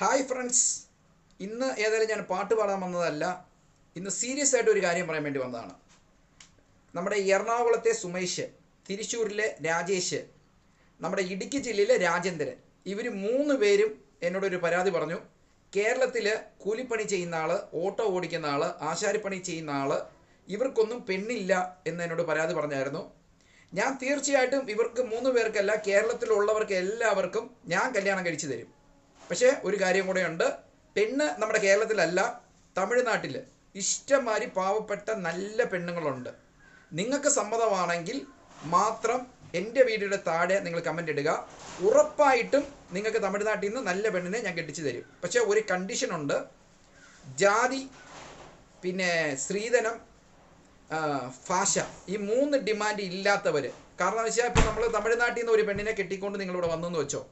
Hi friends, ഇന്ന് ഏതായാലും ഞാൻ പാട്ട് പാടാൻ വന്നതല്ല. ഇന്ന് സീരിയസ് ആയിട്ട് ഒരു കാര്യം പറയാൻ വേണ്ടി വന്നതാണ്. നമ്മുടെ എറണാകുളത്തെ സുമേഷ്, തിരുശ്ശൂരിലെ രാജേഷ്, നമ്മുടെ ഇടുക്കി ജില്ലയിലെ രാജേന്ദ്രൻ, ഇവർ മൂന്ന് പേരും എന്നോടൊരു പരാതി പറഞ്ഞു. കേരളത്തിൽ കൂലിപ്പണി ചെയ്യുന്ന ആൾ, ഓട്ടോ ഓടിക്കുന്ന ആൾ, ആശാരിപ്പണി ചെയ്യുന്ന ആൾ, ഇവർക്കൊന്നും പെണ്ണില്ല എന്ന് എന്നോട് പരാതി പറഞ്ഞായിരുന്നു. ഞാൻ തീർച്ചയായിട്ടും ഇവർക്ക് മൂന്ന് പേർക്കല്ല, കേരളത്തിലുള്ളവർക്ക് എല്ലാവർക്കും ഞാൻ കല്യാണം കഴിച്ചു തരും. പക്ഷേ ഒരു കാര്യം കൂടെയുണ്ട്, പെണ്ണ് നമ്മുടെ കേരളത്തിലല്ല, തമിഴ്നാട്ടിൽ ഇഷ്ടംമാതിരി പാവപ്പെട്ട നല്ല പെണ്ണുങ്ങളുണ്ട്. നിങ്ങൾക്ക് സമ്മതമാണെങ്കിൽ മാത്രം എൻ്റെ വീഡിയോയുടെ താഴെ നിങ്ങൾ കമൻ്റ് ഇടുക. ഉറപ്പായിട്ടും നിങ്ങൾക്ക് തമിഴ്നാട്ടിൽ നിന്ന് നല്ല പെണ്ണിനെ ഞാൻ കെട്ടിച്ചു തരും. പക്ഷേ ഒരു കണ്ടീഷനുണ്ട്, ജാതി, പിന്നെ സ്ത്രീധനം, ഭാഷ, ഈ മൂന്ന് ഡിമാൻഡ് ഇല്ലാത്തവർ. കാരണം എന്ന് വെച്ചാൽ ഇപ്പോൾ നമ്മൾ തമിഴ്നാട്ടിൽ നിന്ന് ഒരു പെണ്ണിനെ കെട്ടിക്കൊണ്ട് നിങ്ങളിവിടെ വന്നെന്ന് വെച്ചോ,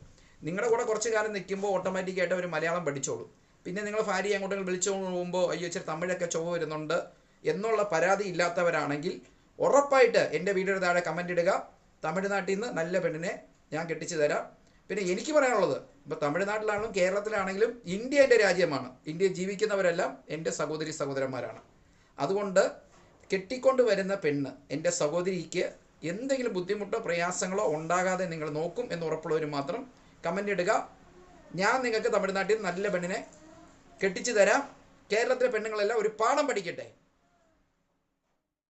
നിങ്ങളുടെ കൂടെ കുറച്ച് കാലം നിൽക്കുമ്പോൾ ഓട്ടോമാറ്റിക്കായിട്ട് അവർ മലയാളം പഠിച്ചോളൂ. പിന്നെ നിങ്ങൾ ഭാര്യയെ അങ്ങോട്ട് വിളിച്ചുകൊണ്ട് പോകുമ്പോൾ അയ്യോ ഇച്ചിരി തമിഴൊക്കെ ചൊവ്വ വരുന്നുണ്ട് എന്നുള്ള പരാതി ഇല്ലാത്തവരാണെങ്കിൽ ഉറപ്പായിട്ട് എൻ്റെ വീഡിയോയുടെ താഴെ കമൻ്റ് ഇടുക. തമിഴ്നാട്ടിൽ നിന്ന് നല്ല പെണ്ണിനെ ഞാൻ കെട്ടിച്ചു തരാം. പിന്നെ എനിക്ക് പറയാനുള്ളത്, ഇപ്പോൾ തമിഴ്നാട്ടിലാണെങ്കിലും കേരളത്തിലാണെങ്കിലും ഇന്ത്യ എൻ്റെ രാജ്യമാണ്. ഇന്ത്യയിൽ ജീവിക്കുന്നവരെല്ലാം എൻ്റെ സഹോദരി സഹോദരന്മാരാണ്. അതുകൊണ്ട് കെട്ടിക്കൊണ്ട് വരുന്ന പെണ്ണ് എൻ്റെ സഹോദരിക്ക് എന്തെങ്കിലും ബുദ്ധിമുട്ടോ പ്രയാസങ്ങളോ ഉണ്ടാകാതെ നിങ്ങൾ നോക്കും എന്ന് ഉറപ്പുള്ളവർ മാത്രം കമൻ്റ് ഇടുക. ഞാൻ നിങ്ങൾക്ക് തമിഴ്നാട്ടിൽ നല്ല പെണ്ണിനെ കെട്ടിച്ചു തരാം. കേരളത്തിലെ പെണ്ണുങ്ങളെല്ലാം ഒരു പാഠം പഠിക്കട്ടെ.